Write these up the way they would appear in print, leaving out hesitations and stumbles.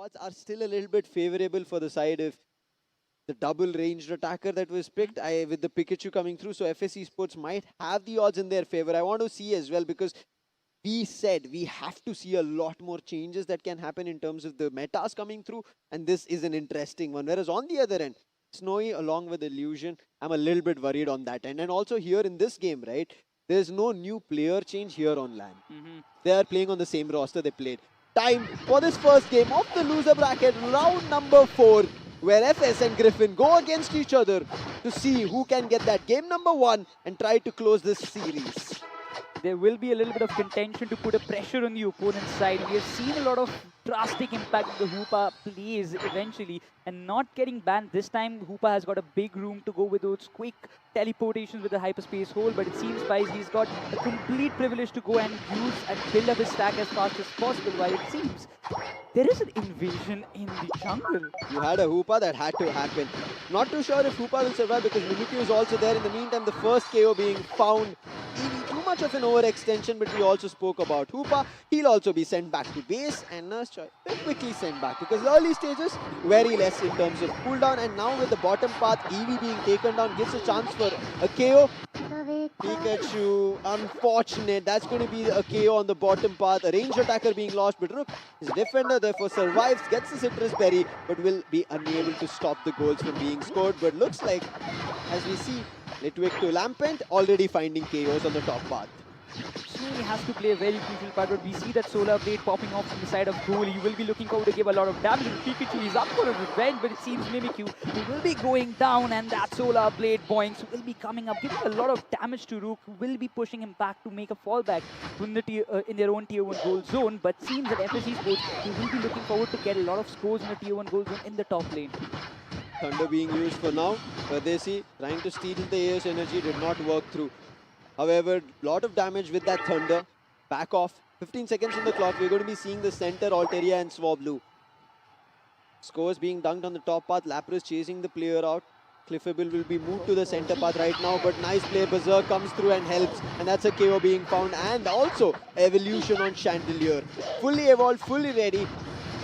odds are still a little bit favorable for the side of the double ranged attacker that was picked with the Pikachu coming through. So FS Esports might have the odds in their favor. I want to see as well because we said we have to see a lot more changes that can happen in terms of the metas coming through, and this is an interesting one. Whereas on the other end, Snowy along with Illusion, I'm a little bit worried on that end. And also here in this game, right, there's no new player change here on LAN. They are playing on the same roster they played. Time for this first game of the loser bracket, round number 4, where FS and Griffin go against each other to see who can get that game number 1 and try to close this series. There will be a little bit of contention to put a pressure on the opponent's side. We have seen a lot of drastic impact the Hoopa plays eventually, and not getting banned this time. Hoopa has got a big room to go with those quick teleportations with the hyperspace hole, but it seems Spice he's got a complete privilege to go and use and build up his stack as fast as possible, while it seems there is an invasion in the jungle. You had a Hoopa that had to happen. Not too sure if Hoopa will survive because Mimikyu is also there. In the meantime, the first KO being found. Too much of an overextension, but we also spoke about Hoopa. He'll also be sent back to base, and Nurse Choi will quickly sent back because the early stages very less in terms of cooldown, and now with the bottom path Eevee being taken down gives a chance for a KO. Pikachu, unfortunate. That's going to be a KO on the bottom path. A range attacker being lost, but Rook, his defender therefore survives, gets the citrus berry, but will be unable to stop the goals from being scored. But looks like, as we see, Litwick to Lampent already finding KOs on the top path. He has to play a very crucial part, but we see that Solar Blade popping off from the side of goal. He will be looking forward to give a lot of damage. Pikachu is up for a revenge, but it seems Mimikyu will be going down, and that Solar Blade Boinks will be coming up, giving a lot of damage to Rook, who will be pushing him back to make a fallback in, in their own tier 1 goal zone. But seems that FSC Sports will be looking forward to get a lot of scores in the tier 1 goal zone in the top lane. Thunder being used for now. Pradesi trying to steal the AS energy, did not work through. However, lot of damage with that Thunder. Back off. 15 seconds on the clock. We're going to be seeing the center, Altaria and Swablu. Scores being dunked on the top path. Lapras chasing the player out. Cliffable will be moved to the center path right now, but nice play. Berserk comes through and helps, and that's a KO being found. And also, evolution on Chandelier. Fully evolved, fully ready.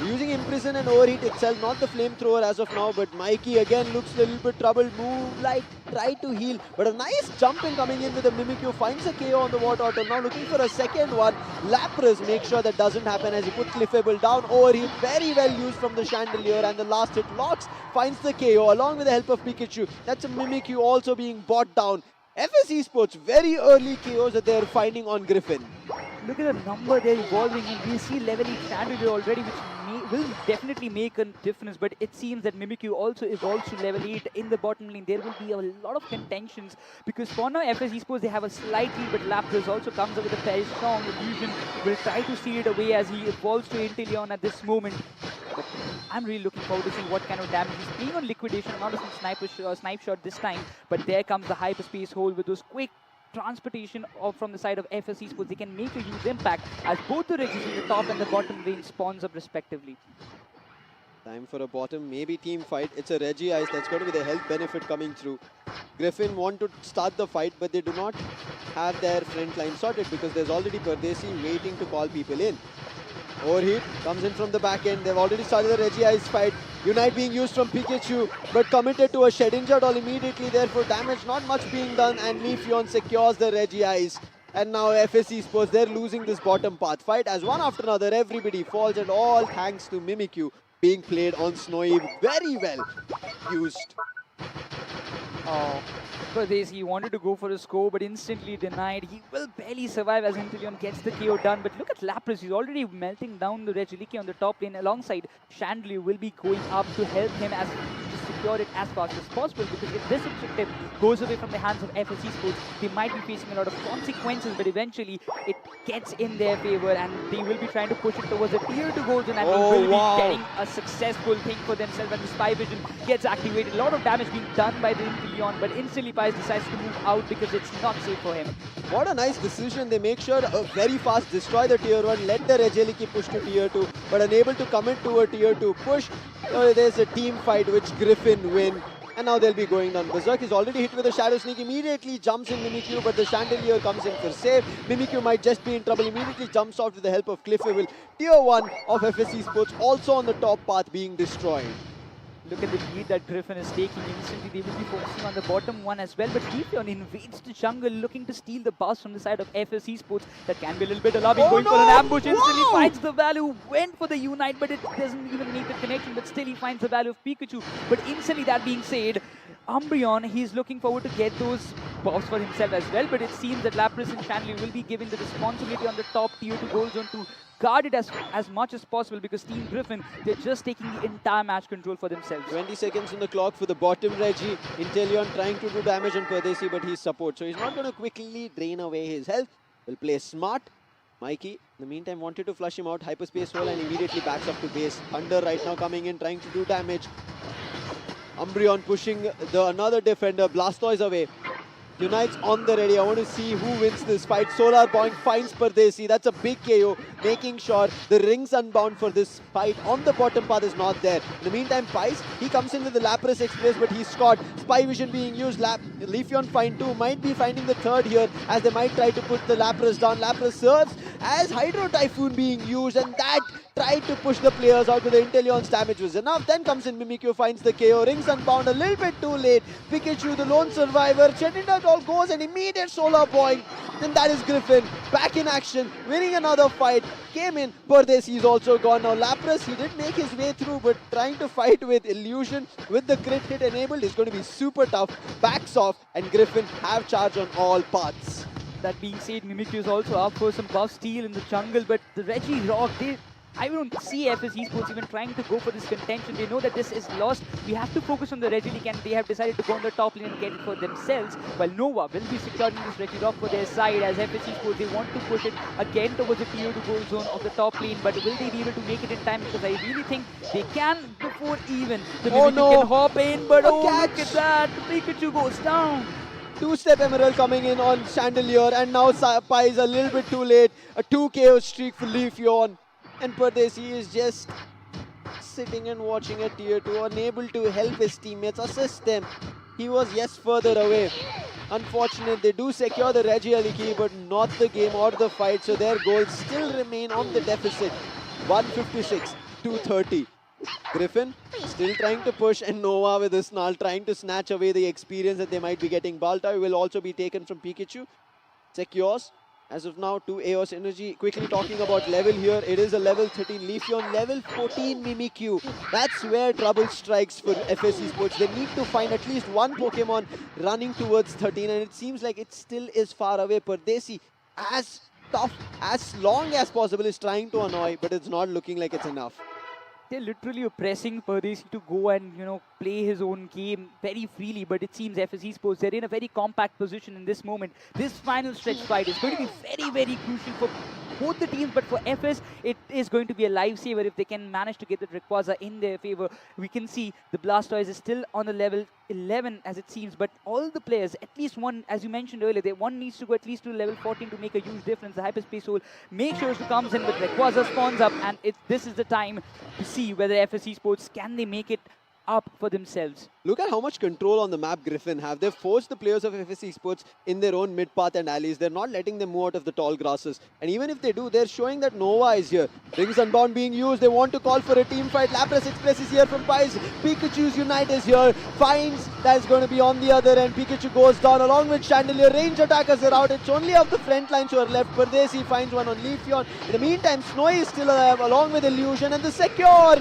Using Imprison and Overheat itself, not the flamethrower as of now, but Mikey again looks a little bit troubled. Move like, try to heal, but a nice jump in coming in with the Mimikyu, finds a KO on the water turtle. Now looking for a second one. Lapras make sure that doesn't happen as he puts Cliffable down. Overheat very well used from the Chandelier, and the last hit Locks finds the KO along with the help of Pikachu. That's a Mimikyu also being bought down. FS Esports, very early KOs that they're finding on Griffin. Look at the number they're evolving in. We see level 8 Chandelier already, which will definitely make a difference, but it seems that Mimikyu also evolves to level 8 in the bottom lane. There will be a lot of contentions because for now FS Esports they have a slight lead, but Lapras also comes up with a very strong illusion. Will try to steal it away as he evolves to Inteleon at this moment. But I'm really looking forward to seeing what kind of damage he's playing on Liquidation, not a snipe shot this time, but there comes the hyperspace hole with those quick transportation from the side of FS Esports. They can make a huge impact as both the Regis in the top and the bottom lane spawns up respectively. Time for a bottom, maybe team fight. It's a Regi Ice, that's going to be the health benefit coming through. Griffin want to start the fight, but they do not have their front line sorted because there's already Pardesi waiting to call people in. Overheat comes in from the back end. They've already started the Regi Ice fight. Unite being used from Pikachu, but committed to a Shedinja doll immediately. Therefore, damage not much being done, and Leafeon secures the Regi Ice. And now FS Esports, they're losing this bottom path fight as one after another, everybody falls, and all thanks to Mimikyu being played on Snowy. Very well used. Oh, but he wanted to go for a score, but instantly denied. He will barely survive as Inteleon gets the KO done. But look at Lapras, he's already melting down the Regiliki on the top lane. Alongside Chandelier will be going up to help him as to secure it as fast as possible, because if this objective goes away from the hands of FS Esports, they might be facing a lot of consequences, but eventually it gets in their favor and they will be trying to push it towards the tier 2 goal zone, and they will be getting a successful thing for themselves. And the Spy Vision gets activated. A lot of damage being done by the Inteleon, but instantly Pies decides to move out because it's not safe for him. What a nice decision. They make sure very fast destroy the tier 1, let the Regeliki push to tier 2, but unable to commit to a tier 2 push. There's a team fight which Griffin win. And now they'll be going down. Berserk is already hit with a Shadow Sneak. Immediately jumps in Mimikyu, but the Chandelier comes in for save. Mimikyu might just be in trouble. Immediately jumps out with the help of Cliffy. Tier 1 of FS Esports also on the top path being destroyed. Look at the lead that Griffin is taking. Instantly, they will be focusing on the bottom one as well. But Griffin invades the jungle, looking to steal the bus from the side of FS Esports. That can be a little bit alarming. Going for an ambush. Instantly finds the value. Went for the Unite, but it doesn't even make the connection. But still, he finds the value of Pikachu. But instantly, that being said, Umbreon, he's looking forward to get those buffs for himself as well. But it seems that Lapras and Chandelier will be given the responsibility on the top tier 2 goal zone to guard it as much as possible, because Team Griffin, they're just taking the entire match control for themselves. 20 seconds on the clock for the bottom Reggie. Inteleon trying to do damage on Pardesi, but he's support. So he's not going to quickly drain away his health. Will play smart. Mikey, in the meantime, wanted to flush him out. Hyperspace hole and immediately backs up to base. Thunder right now coming in, trying to do damage. Umbreon pushing another defender. Blastoise away. Unite's on the ready. I want to see who wins this fight. Solar Point finds Pardesi. That's a big KO, making sure the rings unbound for this fight on the bottom path is not there. In the meantime, Pies, he comes in with the Lapras Express, but he's caught. Spy Vision being used. Leafeon find 2. Might be finding the third here, as they might try to put the Lapras down. Lapras serves as Hydro Typhoon being used, and that tried to push the players out, but the Inteleon's damage was enough. Then comes in Mimikyu, finds the KO. Rings unbound a little bit too late. Pikachu, the lone survivor. Chettinda all goes an immediate Solar Point. Then that is Griffin back in action, winning another fight. Came in. Pardesi is also gone. Now Lapras, he did make his way through, but trying to fight with Illusion with the crit hit enabled is going to be super tough. Backs off, and Griffin have charge on all paths. That being said, Mimikyu is also up for some buff steal in the jungle, but the Reggie Rock, I don't see FS Esports even trying to go for this contention. They know that this is lost. We have to focus on the Reggie League, and they have decided to go on the top lane and get it for themselves. While Nova will be securing this Reggie Rock for their side, as FS Esports, they want to push it again towards the tier 2 goal zone of the top lane. But will they be able to make it in time? Because I really think they can before even the Mimikyu can hop in. But look at that, the Pikachu goes down. Two-step Emerald coming in on Chandelier, and now Pai is a little bit too late. A 2 KO streak for Leafeon. And Pardesi is just sitting and watching at tier 2, unable to help his teammates, assist them. He was, yes, further away. Unfortunate, they do secure the Reggie key, but not the game or the fight, so their goals still remain on the deficit. 156, 230. Griffin still trying to push, and Nova with a snarl trying to snatch away the experience that they might be getting. Baltai will also be taken from Pikachu. Secures. As of now, 2 Eos Energy. Quickly talking about level here. It is a level 13 Leafeon, level 14 Mimikyu. That's where trouble strikes for FS Esports. They need to find at least one Pokemon running towards 13, and it seems like it still is far away. Pardesi, as tough, as long as possible, is trying to annoy, but it's not looking like it's enough. They're literally pressing Pardesi to go and, play his own game very freely. But it seems FS Esports, they're in a very compact position in this moment. This final stretch fight is going to be very, very crucial for both the teams. But for FS, it is going to be a lifesaver if they can manage to get the Rayquaza in their favor. We can see the Blastoise is still on the level 11 as it seems. But all the players, at least one, as you mentioned earlier, one needs to go at least to level 14 to make a huge difference. The Hyperspace Hole makes sure to comes in, but Rayquaza spawns up, and this is the time to see whether FS Esports, can they make it up for themselves. Look at how much control on the map Griffin have. They've forced the players of FS Esports in their own mid path and alleys. They're not letting them move out of the tall grasses. And even if they do, they're showing that Nova is here. Rings Unbound being used. They want to call for a team fight. Lapras Express is here from Pies. Pikachu's Unite is here. Finds that's going to be on the other end. Pikachu goes down along with Chandelier. Range attackers are out. It's only of the front lines who are left. Pardesi finds one on Leafeon. In the meantime, Snowy is still alive along with Illusion, and the Secure.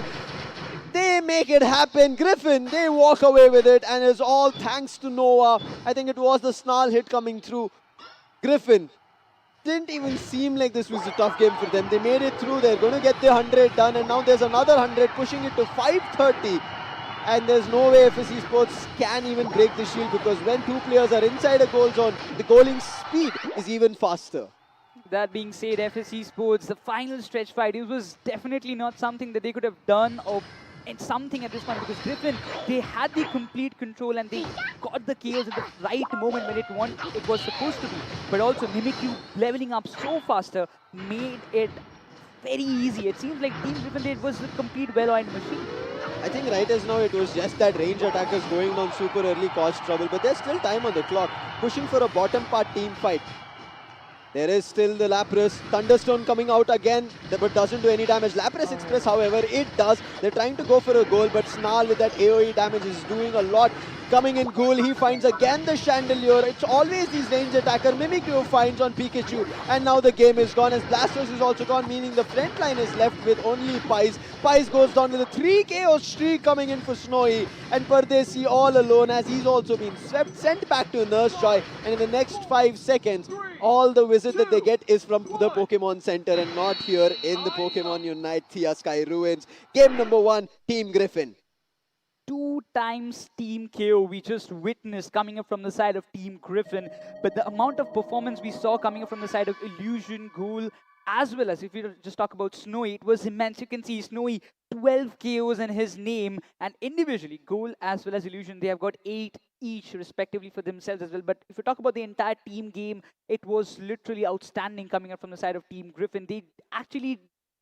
They make it happen. Griffin, they walk away with it, and it's all thanks to Nova. I think it was the snarl hit coming through. Griffin didn't even seem like this was a tough game for them. They made it through. They're going to get their 100 done, and now there's another 100, pushing it to 530. And there's no way FS Esports can even break the shield, because when two players are inside a goal zone, the goaling speed is even faster. That being said, FS Esports, the final stretch fight, it was definitely not something that they could have done or something at this point, because Griffin, they had the complete control and they got the chaos at the right moment when it was supposed to be. But also Mimikyu leveling up so faster made it very easy. It seems like Team Griffin, it was a complete well-oiled machine. I think right as now it was just that range attackers going down super early caused trouble, but there's still time on the clock. Pushing for a bottom part team fight. There is still the Lapras. Thunderstone coming out again, but doesn't do any damage. Lapras Express, however, it does. They're trying to go for a goal, but Snarl with that AoE damage is doing a lot. Coming in Ghoul, he finds again the Chandelier. It's always these range attacker. Mimikyu finds on Pikachu, and now the game is gone as Blastoise is also gone, meaning the front line is left with only Pies. Pies goes down with a 3 KO streak coming in for Snowy, and Pardesi all alone as he's also been swept, sent back to Nurse Joy, and in the next 5 seconds, all the visit that they get is from the Pokemon Center and not here in the Pokemon Unite Thea Sky Ruins. Game number 1, Team Griffin. 2 times Team KO we just witnessed coming up from the side of Team Griffin, but the amount of performance we saw coming up from the side of Illusion, Ghoul, as well as if we just talk about Snowy, it was immense. You can see Snowy 12 KOs in his name, and individually Ghoul as well as Illusion, they have got 8 each respectively for themselves as well. But if you talk about the entire team game, it was literally outstanding coming up from the side of Team Griffin. They actually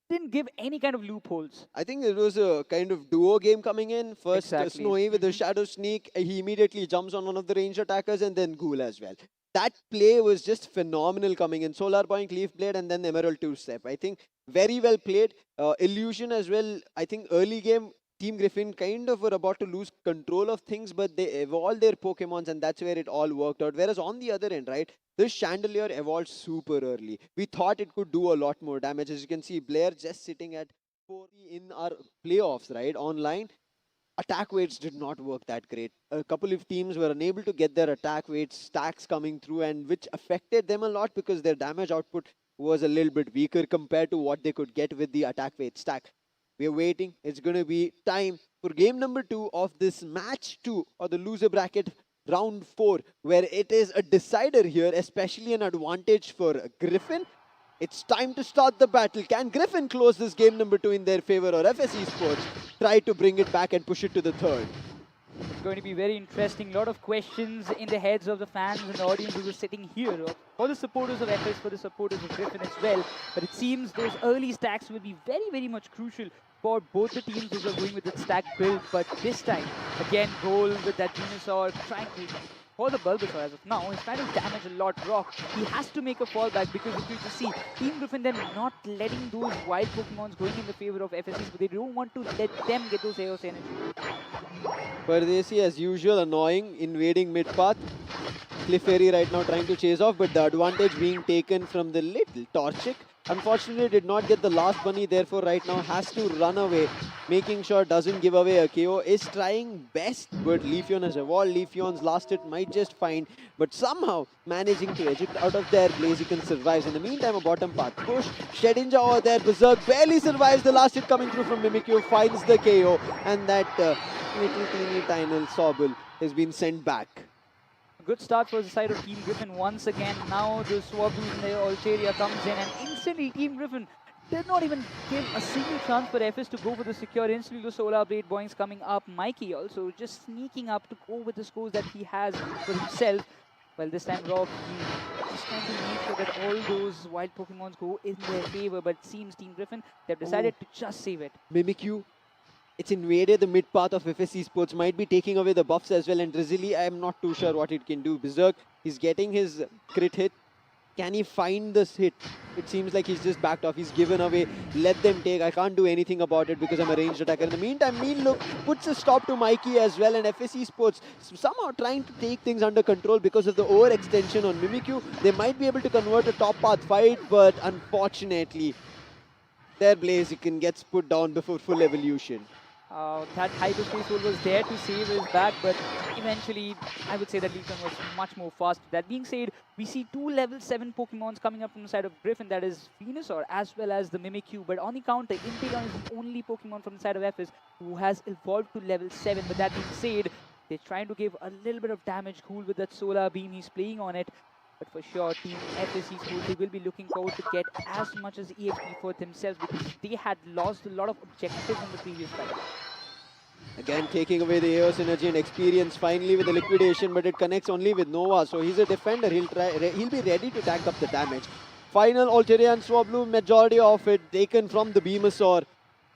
didn't give any kind of loopholes. I think it was a kind of duo game coming in. First, Exactly. Snowy with the Shadow Sneak. He immediately jumps on one of the range attackers, and then Ghoul as well. That play was just phenomenal coming in. Solar Point, Leaf Blade, and then Emerald 2-step. I think very well played. Illusion as well. I think early game, Team Griffin kind of were about to lose control of things, but they evolved their Pokemons, and that's where it all worked out. Whereas on the other end, right, this Chandelier evolved super early. We thought it could do a lot more damage. As you can see, Blair just sitting at 40 in our playoffs, right, online. Attack weights did not work that great. A couple of teams were unable to get their attack weights stacks coming through, and which affected them a lot because their damage output was a little bit weaker compared to what they could get with the attack weight stack. We are waiting. It's going to be time for game number 2 of this match 2 or the loser bracket round 4, where it is a decider here, especially an advantage for Griffin. It's time to start the battle. Can Griffin close this game number 2 in their favor, or FS Esports try to bring it back and push it to the third? It's going to be very interesting. A lot of questions in the heads of the fans and the audience who are sitting here, for the supporters of FS, for the supporters of Griffin as well. But it seems those early stacks will be very, very much crucial for both the teams who are going with the stack build. But this time, again, Goal with that Venusaur trying to, for the Bulbasaur as of now, he's trying to damage a lot rock. He has to make a fallback because if you just see, Team Griffin, they're not letting those wild Pokemons going in the favor of FSCs, but they don't want to let them get those Chaos Energy. Pardesi, as usual, annoying, invading mid-path. Clefairy right now trying to chase off, but the advantage being taken from the little Torchic. Unfortunately, did not get the last bunny, therefore right now has to run away, making sure doesn't give away a KO. Is trying best, but Leafeon has evolved. Leafeon's last hit might just find, but somehow managing to eject out of there. Blaziken survives. In the meantime, a bottom path push. Shedinja over there. Berserk barely survives. The last hit coming through from Mimikyu finds the KO, and that little teeny tiny Sobble has been sent back. Good start for the side of Team Griffin once again. Now the Swablu in the Altaria comes in, and instantly Team Griffin did not even give a single chance for FS to go for the secure. Instantly the Solar Blade Boings coming up. Mikey also just sneaking up to go with the scores that he has for himself. Well, this time Rob, he just trying to make sure that all those wild Pokemons go in their favor, but it seems Team Griffin, they've decided to just save it. Mimikyu, it's invaded the mid path of FS Esports, might be taking away the buffs as well, and Drizzly, I am not too sure what it can do. Berserk, he's getting his crit hit. Can he find this hit? It seems like he's just backed off. He's given away. Let them take. I can't do anything about it because I'm a ranged attacker. In the meantime, Mean Look puts a stop to Mikey as well, and FS Esports somehow trying to take things under control because of the overextension on Mimikyu. They might be able to convert a top path fight, but unfortunately, their Blaziken gets put down before full evolution. That hyperspace hole was there to save his back, but eventually I would say that Leafeon was much more fast. That being said, we see 2 level 7 Pokemons coming up from the side of Griffin, that is Venusaur as well as the Mimikyu. But on the counter, Inteleon is the only Pokemon from the side of FS who has evolved to level 7. But that being said, they're trying to give a little bit of damage. Cool with that Solar Beam, he's playing on it. But for sure, Team FSC School, they will be looking forward to get as much as EXP for themselves because they had lost a lot of objectives in the previous fight. Again, taking away the Chaos Energy and experience finally with the liquidation, but it connects only with Nova. So he's a defender. He'll be ready to tank up the damage. Final Altaria and Swablu, majority of it taken from the Venusaur.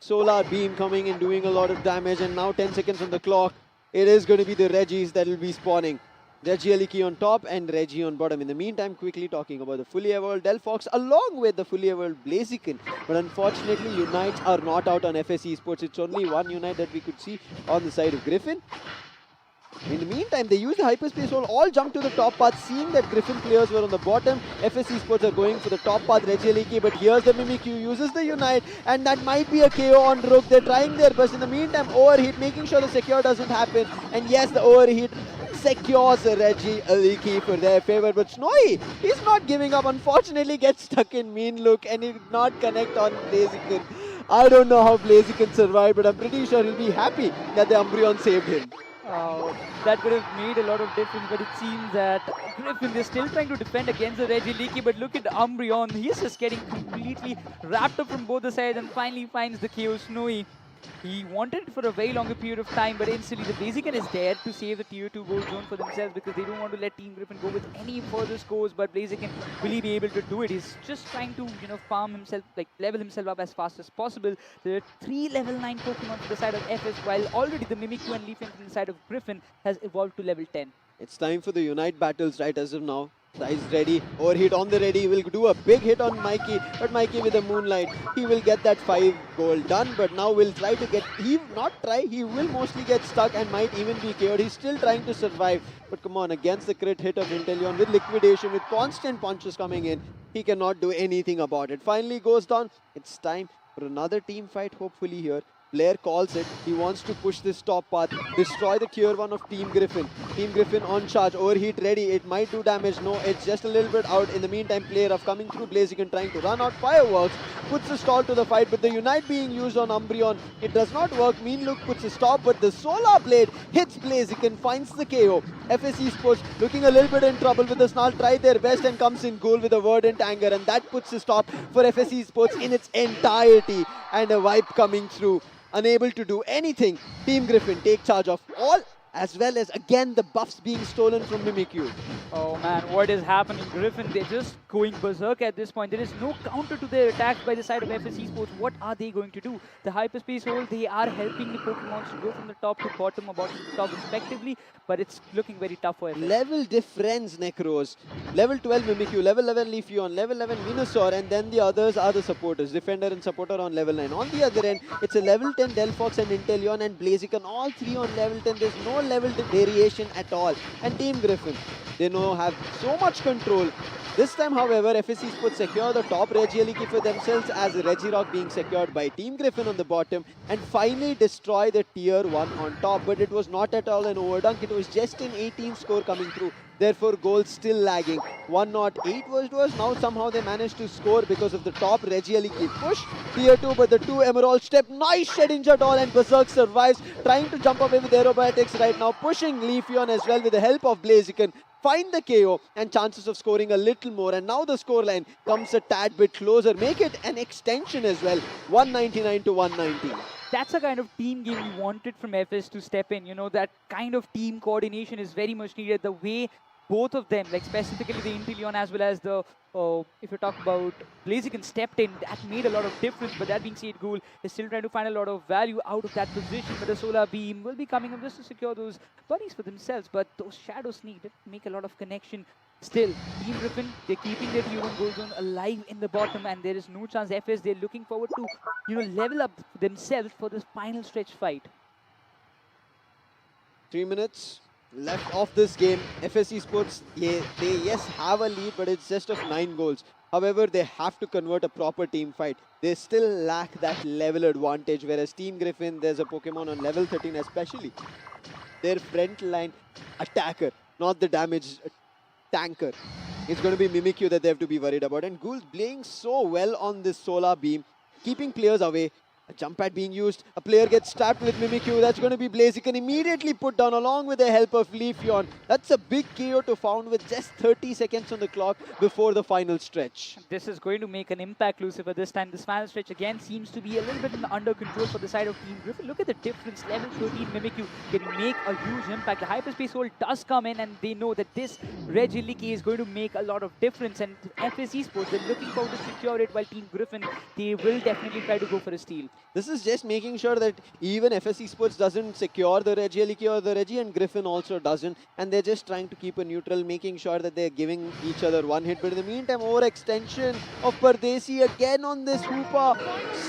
Solar beam coming and doing a lot of damage, and now 10 seconds on the clock. It is going to be the Reggies that will be spawning. Regieliki on top and Reggie on bottom. In the meantime, quickly talking about the fully evolved Delphox along with the fully evolved Blaziken. But unfortunately, Unites are not out on FS Esports. It's only one Unite that we could see on the side of Griffin. In the meantime, they use the hyperspace hole, all jump to the top path, seeing that Griffin players were on the bottom. FS Esports are going for the top path, Regieliki, but here's the Mimikyu, uses the Unite, and that might be a KO on Rook. They're trying their best. In the meantime, overheat, making sure the secure doesn't happen. And yes, the overheat secures Regieliki for their favor, but Snowy, he's not giving up. Unfortunately, gets stuck in mean look, and he did not connect on Blaziken. I don't know how Blaziken survived, but I'm pretty sure he'll be happy that the Umbreon saved him. That could have made a lot of difference, but it seems that Griffin is still trying to defend against the Regieliki, but look at Umbreon. He's just getting completely wrapped up from both the sides and finally finds the KO. Snowy. He wanted it for a very longer period of time, but instantly the Blaziken is there to save the tier 2 gold zone for themselves because they don't want to let Team Griffin go with any further scores, but Blaziken will he be able to do it? He's just trying to, farm himself, level himself up as fast as possible. There are 3 level 9 Pokemon to the side of FS, while already the Mimikyu and Leafin from the side of Griffin has evolved to level 10. It's time for the Unite battles right as of now. Rise ready, overheat on the ready, will do a big hit on Mikey, but Mikey with a Moonlight, he will get that 5 gold done, but now will try to get, he will mostly get stuck and might even be KO'd. He's still trying to survive, but come on, against the crit hit of Inteleon with liquidation, with constant punches coming in, he cannot do anything about it. Finally goes down. It's time for another team fight hopefully here. Blair calls it. He wants to push this top path, destroy the tier 1 of Team Griffin. Team Griffin on charge, overheat ready. It might do damage. No, it's just a little bit out. In the meantime, Player of coming through Blaziken trying to run out fireworks. Puts a stall to the fight, but the Unite being used on Umbreon, it does not work. Mean Look puts a stop, but the Solar Blade hits Blaziken, finds the KO. FS Esports looking a little bit in trouble with the Snarl, try their best and comes in goal with a Verdant Anger, and that puts a stop for FS Esports in its entirety. And a wipe coming through. Unable to do anything. Team Griffin take charge of all, as well as again the buffs being stolen from Mimikyu. Oh man, what is happening? Griffin, they're just going berserk at this point. There is no counter to their attacks by the side of FS Esports. What are they going to do? The hyperspace hole, they are helping the Pokemon to go from the top to bottom or bottom to top respectively, but it's looking very tough for FS. Level difference, Necros. Level 12 Mimikyu, level 11 Leafeon, level 11 Venusaur, and then the others are the supporters. Defender and supporter on level 9. On the other end, it's a level 10 Delphox and Inteleon and Blaziken, all 3 on level 10. There's no level variation at all. And Team Griffin, they have so much control. This time, however, FS Esports secure the top Regieliki for themselves as Regirock being secured by Team Griffin on the bottom and finally destroy the tier 1 on top. But it was not at all an overdunk. It was just an 18 score coming through. Therefore, goals still lagging. 108 was now somehow they managed to score because of the top Regieliki push. Tier 2, but the 2 Emerald step. Nice Shedinja Doll and Berserk survives. Trying to jump away with aerobatics right now. Pushing Leafeon as well with the help of Blaziken. Find the KO and chances of scoring a little more, and now the scoreline comes a tad bit closer. Make it an extension as well, 199 to 190. That's the kind of team game we wanted from FS to step in. That kind of team coordination is very much needed. The way both of them, specifically the Inteleon as well as the, if you talk about Blaziken stepped in, that made a lot of difference. But that being said, Ghoul is still trying to find a lot of value out of that position. But the Solar Beam will be coming up just to secure those buddies for themselves. But those Shadow Sneak did make a lot of connection. Still, Team Griffin, they're keeping their Tier 1 gold zone alive in the bottom, and there is no chance FS, they're looking forward to, level up themselves for this final stretch fight. 3 minutes left of this game. FS Esports, they have a lead, but it's just of 9 goals. However, they have to convert a proper team fight. They still lack that level advantage, whereas Team Griffin, there's a Pokemon on level 13 especially. Their front line attacker, not the damage tanker. It's going to be Mimikyu that they have to be worried about. And Ghoul's playing so well on this Solar Beam, keeping players away. A jump pad being used. A player gets trapped with Mimikyu. That's going to be Blaziken immediately put down along with the help of Leafeon. That's a big KO to found with just 30 seconds on the clock before the final stretch. This is going to make an impact, Lucifer, this time. This final stretch again seems to be a little bit under control for the side of Team Griffin. Look at the difference. Level 13 Mimikyu can make a huge impact. The hyperspace hole does come in, and they know that this Regieliki is going to make a lot of difference. And FS Esports, they're looking forward to secure it, while Team Griffin, they will definitely try to go for a steal. This is just making sure that even FS Esports doesn't secure the Regieliki or the Regi, and Griffin also doesn't. And they're just trying to keep a neutral, making sure that they're giving each other one hit. But in the meantime, overextension of Pardesi again on this Hoopa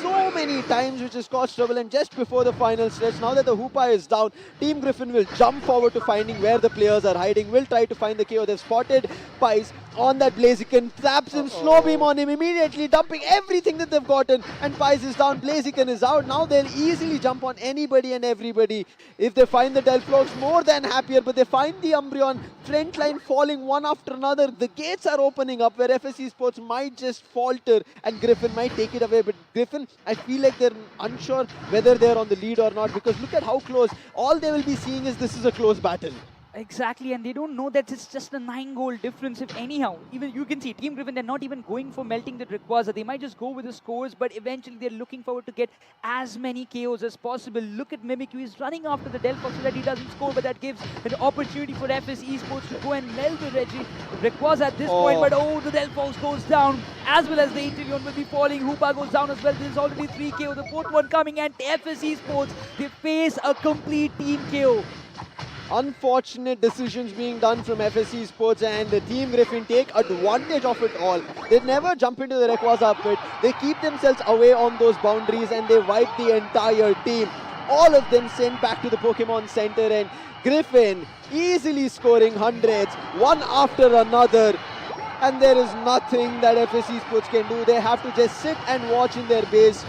so many times, which has caused trouble. And just before the final stretch, now that the Hoopa is down, Team Griffin will jump forward to finding where the players are hiding, will try to find the KO. They've spotted Pies on that Blaziken, traps him, slow beam on him, immediately dumping everything that they've gotten, and Pies is down, Blaziken is out. Now they'll easily jump on anybody and everybody. If they find the Delphlox, more than happier, but they find the Umbreon, front line falling one after another. The gates are opening up where FS Esports might just falter and Griffin might take it away. But Griffin, I feel like they're unsure whether they're on the lead or not, because look at how close. All they will be seeing is this is a close battle. Exactly, and they don't know that it's just a 9-goal difference. If anyhow, even you can see Team Griffin, they're not even going for melting the Rayquaza. They might just go with the scores, but eventually they're looking forward to get as many KOs as possible. Look at Mimikyu, he's running after the Delphox so that he doesn't score, but that gives an opportunity for FS Esports to go and melt the Rayquaza at this point. But the Delphox goes down, as well as the Inteleon will be falling. Hoopa goes down as well. There's already 3 KO, the 4th one coming, and FS Esports, they face a complete team KO. Unfortunate decisions being done from FS Esports, and the Team Griffin take advantage of it all. They never jump into the Rayquaza pit. They keep themselves away on those boundaries and they wipe the entire team. All of them sent back to the Pokemon Center, and Griffin easily scoring hundreds, one after another. And there is nothing that FS Esports can do. They have to just sit and watch in their base.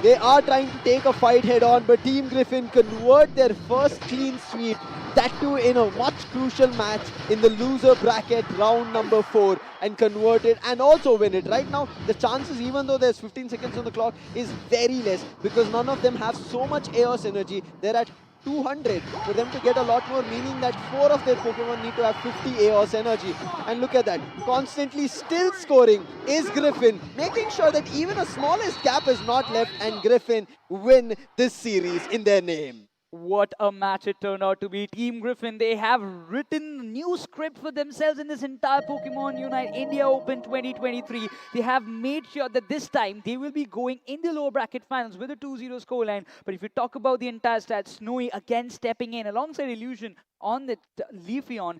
They are trying to take a fight head on, but Team Griffin convert their first clean sweep, that too in a much crucial match in the loser bracket round number 4, and convert it and also win it. Right now, the chances, even though there's 15 seconds on the clock, is very less because none of them have so much Eos energy. They're at 200 for them to get a lot more, meaning that 4 of their Pokemon need to have 50 Eos energy. And look at that, constantly still scoring is Griffin, making sure that even a smallest gap is not left, and Griffin win this series in their name. What a match it turned out to be. Team Griffin, they have written a new script for themselves in this entire Pokemon UNITE India Open 2023. They have made sure that this time they will be going in the lower bracket finals with a 2-0 scoreline. But if you talk about the entire stats, Snowy again stepping in alongside Illusion on the Leafeon.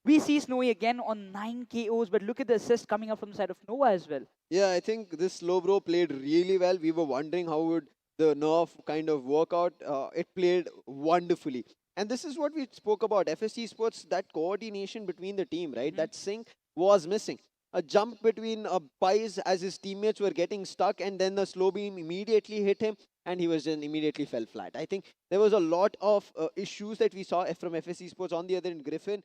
We see Snowy again on 9 KOs, but look at the assist coming up from the side of Nova as well. Yeah, I think this Slowbro played really well. We were wondering how would the nerf kind of workout. It played wonderfully. And this is what we spoke about. FS Esports, that coordination between the team, right? That sync was missing. A jump between Pies as his teammates were getting stuck, and then the slow beam immediately hit him, and he was then immediately fell flat. I think there was a lot of issues that we saw from FS Esports. On the other end, Griffin